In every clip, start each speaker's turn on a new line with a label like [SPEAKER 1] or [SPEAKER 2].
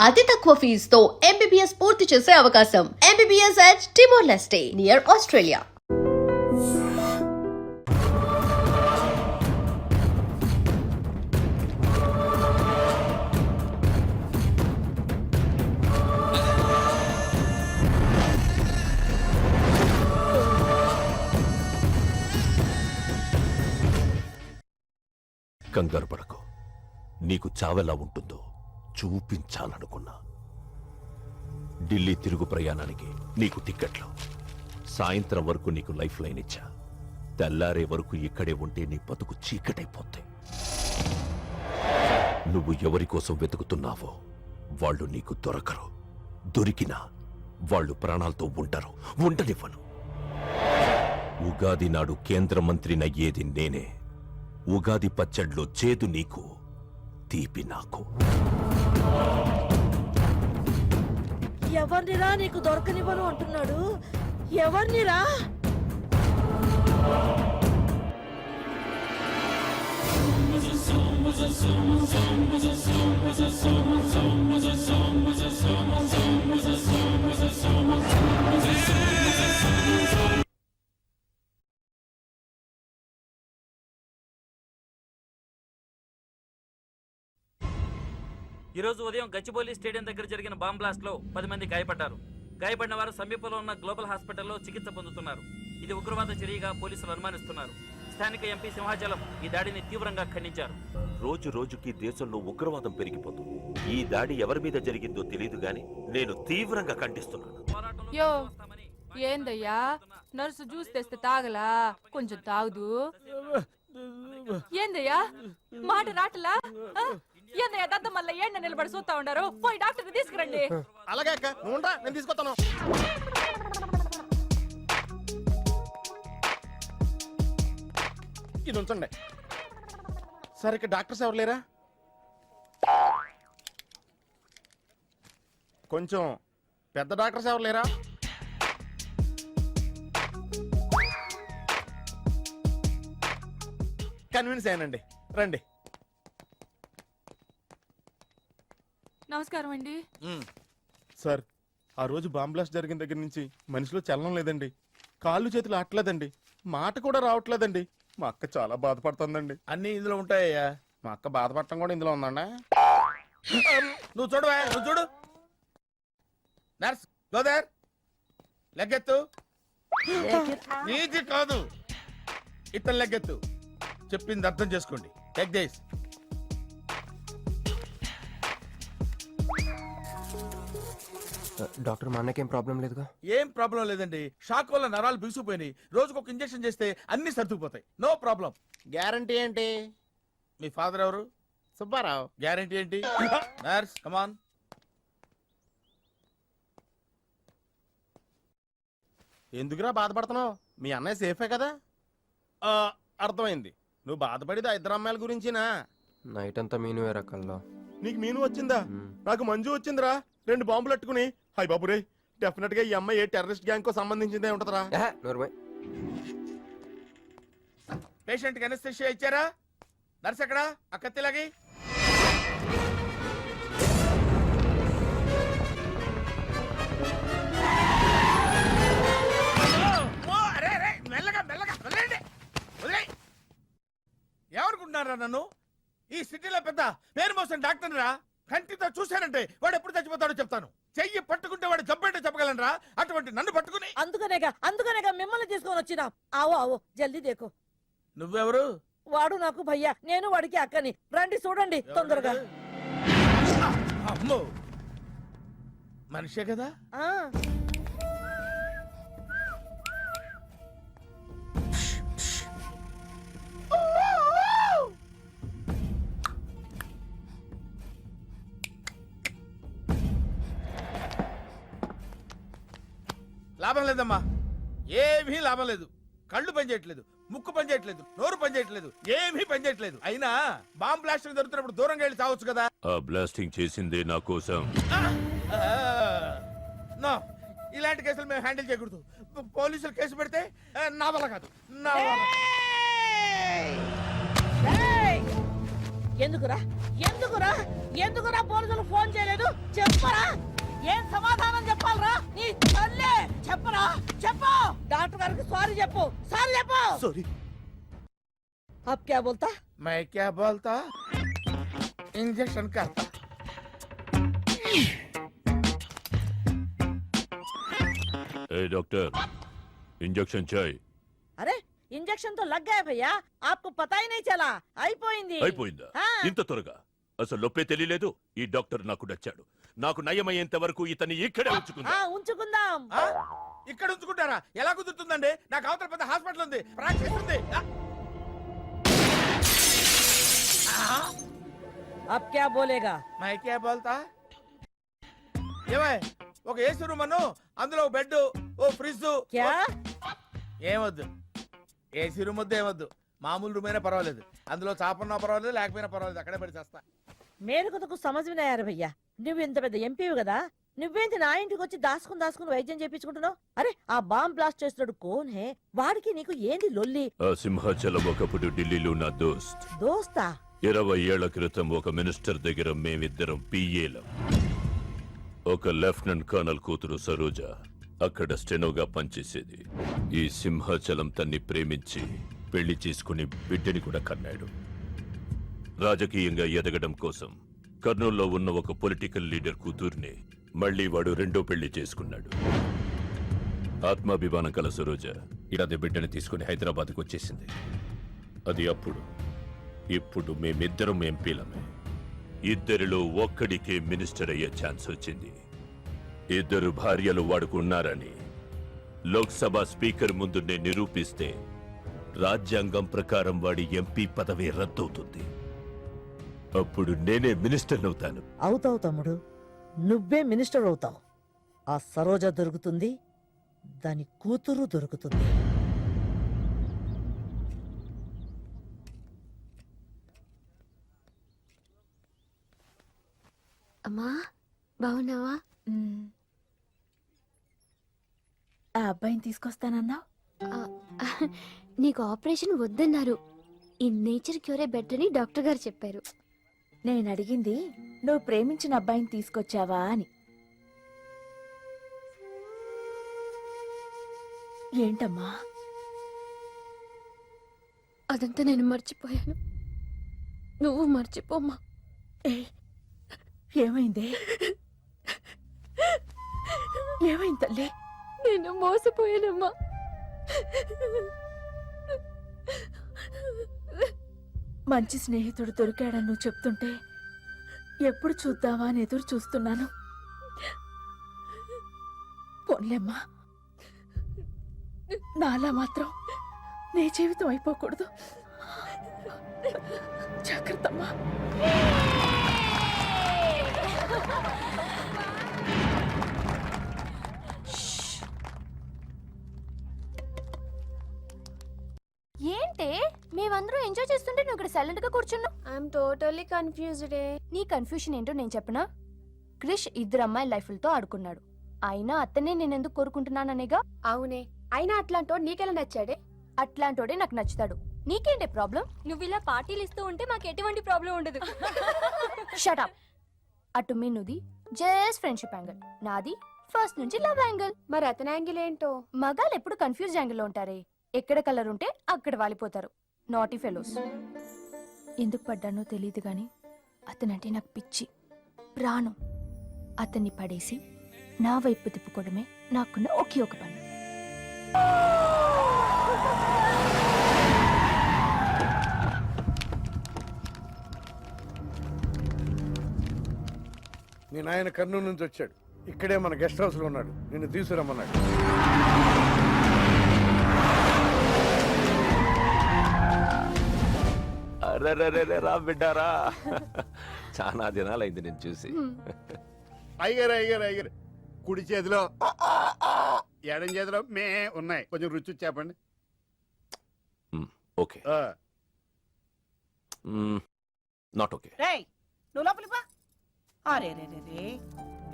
[SPEAKER 1] అతి తక్కువ ఫీజుతో MBBS పూర్తి చేసే అవకాశం. MBBS at Timor-Leste near Australia.
[SPEAKER 2] కంగారు పడకు. నీకు చావెలా ఉంటుందో చూపించాలనుకున్నా. ఢిల్లీ తిరుగు ప్రయాణానికి నీకు టిక్కెట్లు. సాయంత్రం వరకు నీకు లైఫ్ లైన్ ఇచ్చా. తెల్లారే వరకు ఇక్కడే ఉంటే నీ బతుకు చీకటైపోతే. నువ్వు ఎవరి కోసం వెతుకుతున్నావో వాళ్ళు నీకు దొరకరు. దొరికినా వాళ్ళు ప్రాణాలతో ఉంటారు. ఉండనివ్వను. ఉగాది నాడు కేంద్ర మంత్రినయ్యేది నేనే. ఉగాది పచ్చడ్లో చేదు నీకు, తీపి నాకు.
[SPEAKER 3] ఎవరినిరా నీకు దొరకనివ్వను అంటున్నాడు? ఎవరినిరా?
[SPEAKER 4] ఈ రోజు ఉదయం గచ్చిబౌలి స్టేడియం దగ్గర జరిగిన బాంబ్ బ్లాస్ట్ లో 10 మంది గాయపడ్డారు. గాయపడిన వారు సమీపంలో ఉన్న గ్లోబల్ హాస్పిటల్లో చికిత్స పొందుతున్నారు. ఇది ఉగ్రవాద చర్యగా పోలీసులు అనుమానిస్తున్నారు. స్థానిక ఎంపీ సింహాచలం ఈ దాడిని తీవ్రంగా ఖండించారు.
[SPEAKER 2] రోజు రోజుకి దేశంలో ఉగ్రవాదం పెరిగిపోతుంది. ఈ దాడి ఎవరి మీద జరిగిందో తెలియదు గాని నేను తీవ్రంగా ఖండిస్తున్నాను.
[SPEAKER 5] యో ఏందయ్యా, నర్సు జ్యూస్ తెస్తే తాగలా? కొంచెం తాగుదు. ఏందయ్యా మాట రాటలా? ఏందయ్యా దద్ద మళ్ళీ ఏండ నిలబడి చూస్తా ఉండారు? పోయి డాక్టర్ తీసుకురండి.
[SPEAKER 6] అలాగే అక్క, నువ్వు నేను తీసుకొస్తాను. ఇది ఉంచండి. సరే, ఇక్కడ డాక్టర్స్ ఎవరు లేరా? కొంచెం పెద్ద డాక్టర్స్ ఎవరు లేరా? కన్విన్స్ అయ్యానండి, రండి.
[SPEAKER 5] నమస్కారం అండి.
[SPEAKER 6] సార్, ఆ రోజు బాంబ్ బ్లాస్ట్ జరిగిన దగ్గర నుంచి మనిషిలో చలనం లేదండి. కాళ్ళు చేతులు ఆటలేదండి. మాట కూడా రావట్లేదండి. మా అక్క చాలా బాధపడుతుందండి.
[SPEAKER 7] అన్ని ఇందులో ఉంటాయ్యా.
[SPEAKER 6] మా అక్క బాధపడటం కూడా ఇందులో ఉందండి.
[SPEAKER 7] నువ్వు చూడు, నువ్వు చూడు. నర్స్ గోదర్, లెగ్గెత్తు. నీది కాదు, ఇతను లెగ్గెత్తు. చెప్పింది అర్థం చేసుకోండి. Take this.
[SPEAKER 8] డాక్టర్, మా అన్నకేం ప్రాబ్లం లేదుగా?
[SPEAKER 7] ఏం ప్రాబ్లం లేదండి. షాక్ వల్ల నరాలు బిగుసిపోయినాయి. రోజుకు ఒక ఇంజెక్షన్ చేస్తే అన్ని సర్దుకుపోతాయి. No problem.
[SPEAKER 6] గ్యారంటీ ఏంటి?
[SPEAKER 7] మీ ఫాదర్ ఎవరు?
[SPEAKER 6] సుబ్బారావు.
[SPEAKER 7] గ్యారంటీ ఏంటి? నర్స్ కమాన్.
[SPEAKER 6] ఎందుకురా బాధపడుతున్నావు? మీ అన్నయ్య సేఫే కదా? అర్థమైంది. నువ్వు బాధపడేది ఆ ఇద్దరు అమ్మాయిల గురించినా?
[SPEAKER 8] నైట్ అంతా మీను వేరే కల్లో.
[SPEAKER 6] నీకు మీను వచ్చిందా? నాకు మంజు వచ్చిందిరా. 2 బాంబులు అట్టుకుని. హాయ్ బాబు రే, డెఫినెట్ గా ఈ అమ్మాయి ఏ టెర్రరిస్ట్ గ్యాంగ్ కో సంబంధించిందే ఉంటదరా.
[SPEAKER 7] పేషెంట్ కి అనస్థిషియా ఇచ్చారా? నర్స్ ఎక్కడా? ఆ కత్తిలాగి. మెల్లగా మెల్లగా వదిలేయండి, వదిలేయ్. ఏమనుకుంటున్నారా నన్ను? ఈ సిటీలో పెద్ద పేరు మోసం డాక్టర్ రా. కంటితో చూశానంటే వాడు ఎప్పుడు చచ్చిపోతాడో చెప్తాను. చెయ్యి పట్టుకుంటే వాడు జబ్బేంటో చెప్పగలనరా? అటువంటి నన్ను పట్టుకుని.
[SPEAKER 3] అందుకనేగా మిమ్మల్ని తీసుకొని వచ్చినా. ఆవో ఆవో, జల్దీ దేకో.
[SPEAKER 7] నువ్వెవరు?
[SPEAKER 3] వాడు నాకు భయ్యా, నేను వాడికి అక్కని. రండి చూడండి తొందరగా.
[SPEAKER 7] అమ్మో, మనిషే కదా? లాభం లేదమ్మా, ఏమీ లాభం లేదు. కళ్ళు పనిచేయట్లేదు, ముక్కు పనిచేయట్లేదు, నోరు పనిచేయట్లేదు, ఏమీ పనిచేయట్లేదు. అయినా బాంబ్ బ్లాస్టింగ్ జరుగుతున్నప్పుడు దూరంగా వెళ్ళి చావచ్చు కదా.
[SPEAKER 2] ఆ బ్లాస్టింగ్ చేసిందే నా కోసం.
[SPEAKER 7] నో, ఇలాంటి కేసులు మేము హ్యాండిల్ చేయకూడదు. పోలీసులు కేసు పెడితే నా వల్ల కాదు, నా వల్ల.
[SPEAKER 3] ఎందుకురా ఎందుకురా ఎందుకురా పోలీసులు ఫోన్ చేయలేదు చెప్పరా ఏం సమాధానం చెప్పాలరా నీ తల్లే చెప్పరా చెప్పు డాక్టర్ గారికి సారీ చెప్పు సారీ చెప్పు
[SPEAKER 6] సారీ.
[SPEAKER 3] अब क्या बोलता
[SPEAKER 7] मैं क्या बोलता इंजेक्शन करता
[SPEAKER 2] ఏ డాక్టర్ ఇంజెక్షన్ చేయి.
[SPEAKER 3] अरे इंजेक्शन तो लग गया भैया आपको पता ही नहीं चला అయిపోయింది
[SPEAKER 2] అయిపోయిందా?
[SPEAKER 3] ఆ.
[SPEAKER 2] ఇంత త్వరగా? అసలు నొప్పే తెలియలేదు. ఈ డాక్టర్ నాకు నచ్చాడు. నాకు నయమయ్యేంత వరకు ఇతన్ని ఇక్కడే ఉంచుకుందా.
[SPEAKER 3] ఉంచుకుందాం
[SPEAKER 7] ఆ? ఇక్కడ ఉంచుకుంటారా ఎలా కుదురుతుందండి నాకు అవతల పెద్ద హాస్పిటల్ ఉంది ప్రాక్టీస్ ఉంది
[SPEAKER 3] अब क्या बोलेगा
[SPEAKER 7] मैं क्या बोलता ఏమై ఒక ఏసీ రూమ్ అను అందులో ఓ బెడ్ ఓ ఫ్రిడ్జ్
[SPEAKER 3] क्या
[SPEAKER 7] ఏమొద్దు ఏసీ రూమ్ వద్దు ఏమొద్దు మామూలు రూమ్ అయినా పర్వాలేదు అందులో చాపన్నా పర్వాలేదు లేకపోయినా పర్వాలేదు అక్కడే పడి చేస్తా
[SPEAKER 3] మేరకు తకు సమझ में नहीं आ रहा भैया నువ్వు ఇంత పెద్ద ఎంపీవి కదా నువ్వేంటి నా ఇంటికి వచ్చి దాసుకుని వైద్యం చేయించుకుంటున్నావు అరే ఆ బాంబ్ బ్లాస్ట్ చేస్తున్నాడు కోన్ హే వాడికి నీకు ఏంది లొల్లి
[SPEAKER 2] ఆ సింహాచలం ఒకప్పుడు ఢిల్లీలో నా దోస్త్.
[SPEAKER 3] దోస్తా
[SPEAKER 2] 20 ఏళ్ల క్రితం ఒక మినిస్టర్ దగ్గర మేమిద్దరం పిఏలం. ఒక లెఫ్టినెంట్ కర్నల్ కూతురు సరోజ అక్కడ స్టెనోగా పనిచేసేది. ఈ సింహాచలం తన్ని ప్రేమించి పెళ్లి చేసుకుని బిడ్డని కూడా కన్నాడు. రాజకీయంగా ఎదగడం కోసం కర్నూల్లో ఉన్న ఒక పొలిటికల్ లీడర్ కూతుర్ని మళ్లీ వాడు రెండో పెళ్లి చేసుకున్నాడు. ఆత్మాభిమానం కల సరోజ ఇలాది బిడ్డని తీసుకుని హైదరాబాద్కు వచ్చేసింది. అది అప్పుడు. ఇప్పుడు మేమిద్దరం ఎంపీలమే. ఇద్దరిలో ఒక్కడికే మినిస్టర్ అయ్యే ఛాన్స్ వచ్చింది. ఇద్దరు భార్యలు వాడుకున్నారని లోక్సభ స్పీకర్ ముందు నేను నిరూపిస్తే రాజ్యాంగం ప్రకారం వాడి ఎంపీ పదవి రద్దవుతుంది. అప్పుడు నేనే మినిస్టర్ అవుతాను.
[SPEAKER 3] అవుతావు తమ్ముడు నువ్వే మినిస్టర్ అవుతావు ఆ సరోజ దొరుకుతుంది దాని కూతురు దొరుకుతుంది
[SPEAKER 9] అమ్మా బాగున్నావా?
[SPEAKER 5] ఆ అబ్బాయిని తీసుకొస్తానన్నావు.
[SPEAKER 9] నీకు ఆపరేషన్ వద్దన్నారు. ఈ నేచర్ క్యూరే బెటర్ అని డాక్టర్ గారు చెప్పారు.
[SPEAKER 5] నేను అడిగింది నువ్వు ప్రేమించిన అబ్బాయిని తీసుకొచ్చావా అని. ఏంటమ్మా?
[SPEAKER 9] అదంతా నేను మర్చిపోయాను. నువ్వు మర్చిపోమ్మా.
[SPEAKER 5] ఏమైంది? ఏమైంది తల్లి?
[SPEAKER 9] నేను మోసపోయానమ్మా.
[SPEAKER 5] మంచి స్నేహితుడు దొరికాడని నువ్వు చెప్తుంటే ఎప్పుడు చూద్దామా అని ఎదురు చూస్తున్నాను. పోన్లేమ్మా, నాలా మాత్రం నీ జీవితం అయిపోకూడదు. జాగ్రత్తమ్మా.
[SPEAKER 9] ఏంటే మేమందరూ ఎంజాయ్ చేస్తుంటే నువ్వు ఇక్కడ సైలెంట్ గా కూర్చున్నావు. I'm totally confused. నీ కన్ఫ్యూషన్ ఏంటో నేను చెప్పనా? క్రిష్ ఇద్దరు అమ్మాయి లైఫ్లతో ఆడుకున్నాడు. అయినా అతనే నేనెందుకు కోరుకుంటున్నాననేగా. అవునే, అయినా అట్లాంటోడు నీకెలా నచ్చాడే? అట్లాంటోడే నాకు నచ్చుతాడు. నీకేంటే ప్రాబ్లం? నువ్వు ఇలా పార్టీలు ఇస్తూ ఉంటే మాకు ఎటువంటి ప్రాబ్లం ఉండదు. Shut up. అటు మీనుది జస్ట్ ఫ్రెండ్షిప్ యాంగిల్, నాది ఫస్ట్ నుంచి లవ్ యాంగిల్. మరి అతని యాంగిల్ ఏంటో? మగాళ్ళు ఎప్పుడు కన్ఫ్యూజ్ యాంగిల్ లో ఉంటారే. ఎక్కడ కలర్ ఉంటే అక్కడ వాలిపోతారు. Naughty fellows. ఎందుకు పడ్డానో తెలియదు గాని అతనంటే నాకు పిచ్చి, ప్రాణం. అతన్ని పడేసి నా వైపు తిప్పుకోవడమే నాకున్న ఒకే ఒక పని.
[SPEAKER 7] మీ నాయన కర్నూలు నుంచి వచ్చాడు. ఇక్కడే మన గెస్ట్ హౌస్ లో ఉన్నాడు. నిన్ను తీసుకురమ్మన్నాడు.
[SPEAKER 2] అరెరెరెరె, రా బిడ్డారా. చాలా దినాలైంది నేను చూసి.
[SPEAKER 6] అయ్యారు కుడి చేతిలో ఎడం చేతిలో ఉన్నాయి. కొంచెం రుచి చెప్పండి.
[SPEAKER 2] Okay, not okay.
[SPEAKER 3] రేయ్ నువ్వు లోపలికి పా. అరే రే రే రే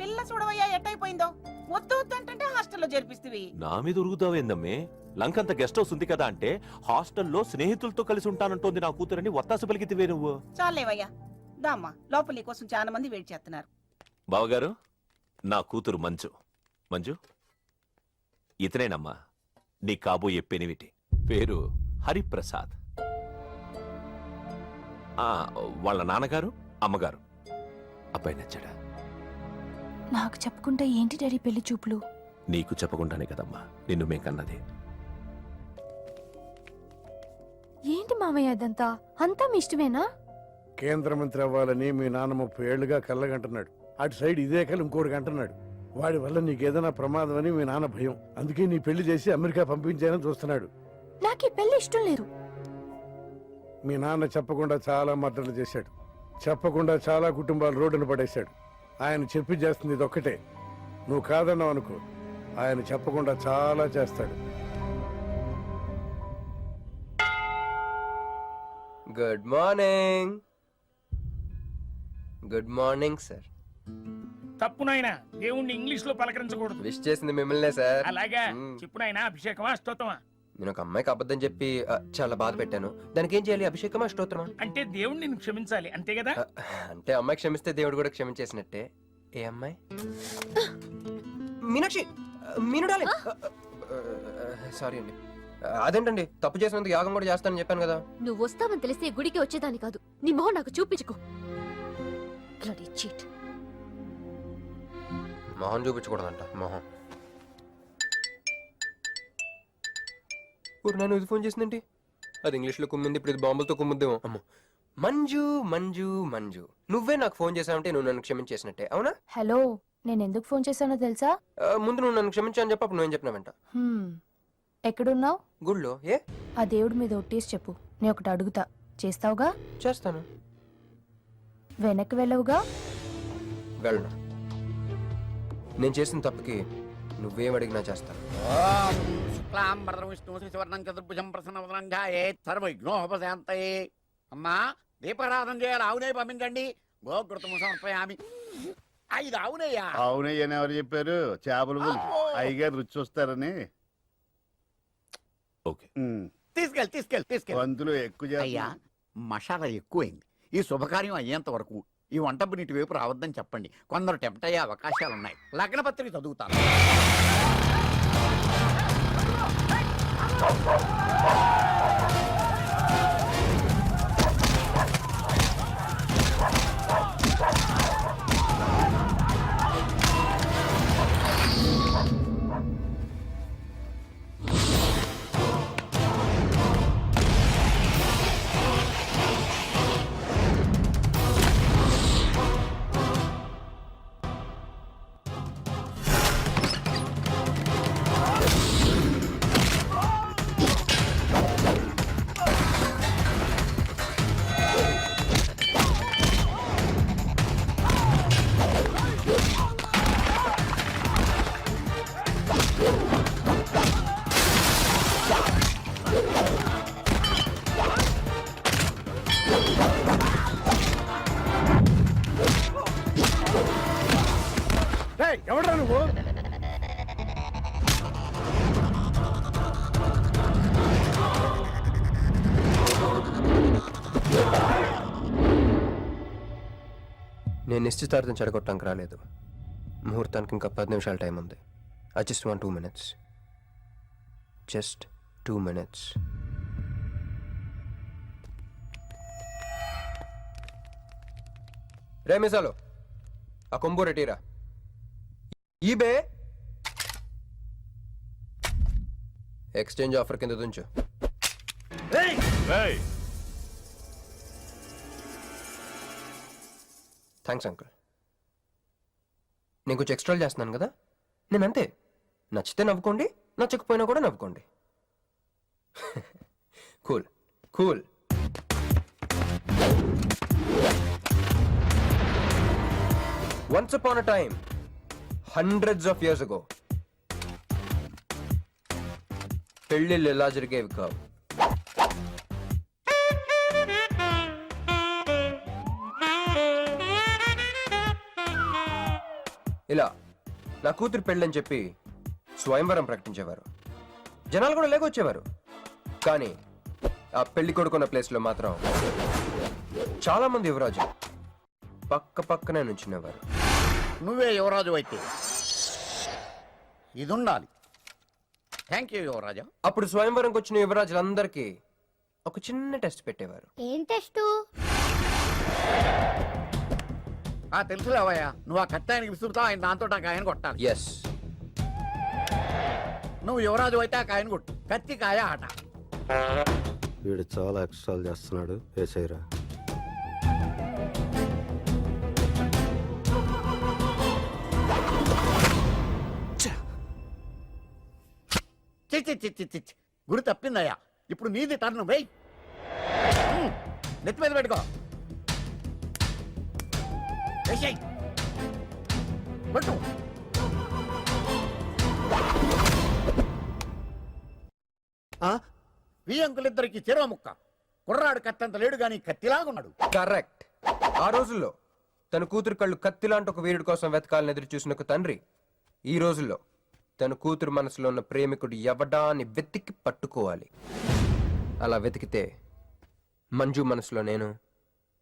[SPEAKER 3] పిల్ల చూడవయ్యా ఎట్టయిపోయిందో. వద్దు వద్దు అంటే హాస్టల్లో చేర్పిస్తేవి.
[SPEAKER 2] నా మీద ఉరుగుతావేందమ్మే? లంకంత గెస్ట్ హౌస్ ఉంది కదా అంటే హాస్టల్లో స్నేహితులతో కలిసి ఉంటానంటోంది నా కూతురని ఒత్తాస పలికితివే నువ్వు.
[SPEAKER 3] చాలేవయ్యా, దామ్మా లోపల నీ కోసం చాలా మంది వెయిట్ చేస్తున్నారు.
[SPEAKER 2] బావగారు, నా కూతురు మంజు. మంజు, ఇతనేనమ్మా నీ కాబోయే పెనివిటి. పేరు హరిప్రసాద్. వాళ్ళ నాన్నగారు అమ్మగారు. అబ్బాయి నచ్చాడా?
[SPEAKER 9] నాకు చెప్పుకుంటే ఏంటి డాడీ పెళ్లి చూపులు?
[SPEAKER 2] నీకు చెప్పకుండానే కదమ్మా నిన్ను మేం కన్నది.
[SPEAKER 9] ఏంటి మావయ్య అదంతా? అంతా మీ ఇష్టమేనా?
[SPEAKER 7] కేంద్ర మంత్రి అవ్వాలని మీ నాన్న 30 ఏళ్లుగా కళ్ళగంటున్నాడు. అటు సైడ్ ఇదే కళ్ళు ఇంకోటి అంటున్నాడు. వాడి వల్ల నీకేదైనా ప్రమాదం అని మీ నాన్న భయం. అందుకే నీ పెళ్లి చేసి అమెరికా పంపించాలని చూస్తున్నాడు.
[SPEAKER 9] నాకు ఈ పెళ్లి ఇష్టం లేదు.
[SPEAKER 7] మీ నాన్న చెప్పకుండా చాలా మర్డర్లు చేశాడు. చెప్పకుండా చాలా కుటుంబాలు రోడ్డున పడేశాడు. ఆయన చెప్పి చేస్తుంది ఇదొక్కటే. నువ్వు కాదన్నావు అనుకో, ఆయన చెప్పకుండా చాలా చేస్తాడు.
[SPEAKER 8] Good morning. Good morning sir.
[SPEAKER 10] తప్పు నాయనా, దేవుణ్ణి ఇంగ్లీష్ లో పలకరించకూడదు.
[SPEAKER 8] విష్ చేసింది మిమ్మల్నే సార్.
[SPEAKER 10] అలాగా చెప్పు నాయనా, అభిషేకమా స్తోత్రమా?
[SPEAKER 8] నేను ఒక అమ్మాయికి అబద్ధం చెప్పి చాలా బాధ పెట్టాను. దానికి ఏం చేయాలి? అభిషేకమా స్తోత్రమా?
[SPEAKER 10] అంటే దేవుణ్ణి నిన్ను క్షమించాలి అంతే కదా?
[SPEAKER 8] అంటే అమ్మాయి క్షమిస్తే దేవుడు కూడా క్షమించేసినట్టే. ఏ అమ్మాయి? మీనాక్షి, మీను డార్లింగ్. సారీ అండి. అదేంటండి, తప్పు చేసినందుకు యాగం కూడా చేస్తానని చెప్పాను కదా.
[SPEAKER 9] నువ్వు వస్తావని తెలిస్తే గుడికి వచ్చేదాని కాదు. నీ మొహం నాకు చూపించుకో. Bloody cheat.
[SPEAKER 8] మొహం చూపించకూడదంట. మొహం. నన్ను ఇది ఫోన్ చేసిందండి. అది ఇంగ్లీష్లో కుమ్మింది, ఇప్పుడు ఇది బాంబులతో కుమ్ముద్దేమో. అమ్మో. మంజు మంజు మంజు, నువ్వే నాకు ఫోన్ చేసావంటే నువ్వు నన్ను క్షమించేసినట్టే, అవునా?
[SPEAKER 9] హలో, నేను ఎందుకు ఫోన్ చేశానో తెలుసా?
[SPEAKER 8] ముందు నువ్వు నన్ను క్షమించాలని చెప్పి అప్పుడు నువ్వేం చెప్పినావంట.
[SPEAKER 9] ఎక్కడున్నావు?
[SPEAKER 8] గుళ్ళో. ఏ?
[SPEAKER 9] ఆ దేవుడి మీద ఒట్టేసి చెప్పు. నేను ఒకటి అడుగుతా, చేస్తావుగా?
[SPEAKER 8] చేస్తాను.
[SPEAKER 9] వెనక్కి వెళ్ళవుగా?
[SPEAKER 8] వెళ్ళను. నేను చేసిన తప్పుకి నువ్వేం అడిగినా చేస్తాను.
[SPEAKER 7] అమ్మా, దీపారాధన చేయాలి. ఆవునే పంపించండి. గోకృతము సమర్పయామి. 5 ఆవునయ్యా.
[SPEAKER 6] అవునయ్యని ఎవరు చెప్పారు? చేపలు అయ్యగారు రుచి చూస్తారని.
[SPEAKER 2] ఓకే,
[SPEAKER 7] తీసుకెళ్ళి
[SPEAKER 6] వంతులు ఎక్కువ
[SPEAKER 7] అయ్యా, మసాలా ఎక్కువైంది. ఈ శుభకార్యం అయ్యేంత వరకు ఈ వంటపు నీటి వైపు రావద్దని చెప్పండి. కొందరు టెంప్ట్ అయ్యే అవకాశాలున్నాయి. లగ్న పత్రిక చదువుతాను. ఎవడ్రా నువ్వు?
[SPEAKER 8] నేను నిశ్చితార్థం చెడగొట్టడానికి రాలేదు. ముహూర్తానికి ఇంకా 10 నిమిషాల టైం ఉంది. I just want 2 minutes. Just 2 minutes. రే మిసాలో, ఆ కొంబు రెటీరా. ఈబే ఎక్స్చేంజ్ ఆఫర్ కింద దుంచు. Thanks uncle. నేను కొంచెం ఎక్స్ట్రా చేస్తున్నాను కదా. నేను అంతే. నచ్చితే నవ్వుకోండి, నచ్చకపోయినా కూడా నవ్వుకోండి. Cool cool. Once upon a time, hundreds of years ago, పెళ్ళిళ్ళు ఎలా జరిగేవి కావు. ఇలా నా కూతురు పెళ్ళని చెప్పి స్వయంవరం ప్రకటించేవారు. జనాలు కూడా లేకొచ్చేవారు. కానీ ఆ పెళ్లి కొడుకున్న ప్లేస్లో మాత్రం చాలా మంది యువరాజు పక్క పక్కనే నుంచునేవారు.
[SPEAKER 7] నువ్వే యువరాజు అయితే ఇది ఉండాలి. థ్యాంక్ యూ యువరాజా.
[SPEAKER 8] అప్పుడు స్వయంవరంకి వచ్చిన యువరాజులందరికీ ఒక చిన్న టెస్ట్ పెట్టేవారు.
[SPEAKER 9] ఏం టెస్టు?
[SPEAKER 7] తెలుసులేవయ్యా, నువ్వు ఆ కత్తాయనికి విసురుతావు, ఆయన దాంతో ఆ కాయను కొట్టాలి.
[SPEAKER 8] ఎస్,
[SPEAKER 7] నువ్వు యువరాజు అయితే ఆ కాయను కొట్టు. కత్తి కాయ ఆట.
[SPEAKER 11] వీడు చాలా ఎక్స్ట్రాలు చేస్తున్నాడు. వేసేయరా.
[SPEAKER 7] చిచ్చి గురి తప్పిందయ్యా. ఇప్పుడు నీది టర్న్. వెయ్యి, నెత్తి మీద పెట్టుకో. వేసేయ్, పట్టు. ఈ అంకులిద్దరికి చెరవ ముక్క. కుర్రాడు కత్తంత లేడు గాని కత్తిలాగున్నాడు.
[SPEAKER 8] కరెక్ట్. ఆ రోజుల్లో తన కూతురు కళ్ళు కత్తిలాంటి ఒక వీరుడి కోసం వెతకాలని ఎదురు చూసిన ఒక తండ్రి ఈ రోజుల్లో తన కూతురు మనసులో ఉన్న ప్రేమికుడు ఎవడా అని వెతికి పట్టుకోవాలి. అలా వెతికితే మంజు మనసులో నేను,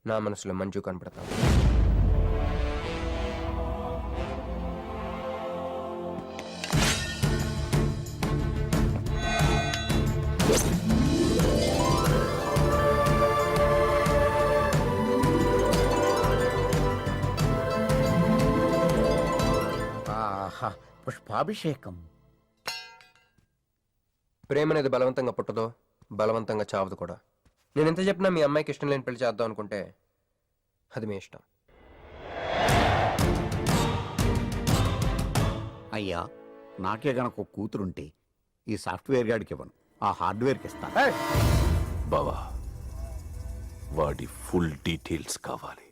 [SPEAKER 8] నా మనసులో మంజు కనపడతాను.
[SPEAKER 7] పుష్పాభిషేకం.
[SPEAKER 8] ప్రేమ అనేది బలవంతంగా పుట్టదో, బలవంతంగా చావదు కూడా. నేను ఎంత చెప్పినా మీ అమ్మాయికి ఇష్టం లేని పెళ్లి చేద్దాం అనుకుంటే అది మీ ఇష్టం.
[SPEAKER 7] అయ్యా, నాకే గనక ఒక కూతురుంటే ఈ సాఫ్ట్వేర్ గాడికి ఇవ్వను, ఆ హార్డ్వేర్కి ఇస్తాను.
[SPEAKER 2] బావా, వాడి ఫుల్ డీటెయిల్స్ కావాలి.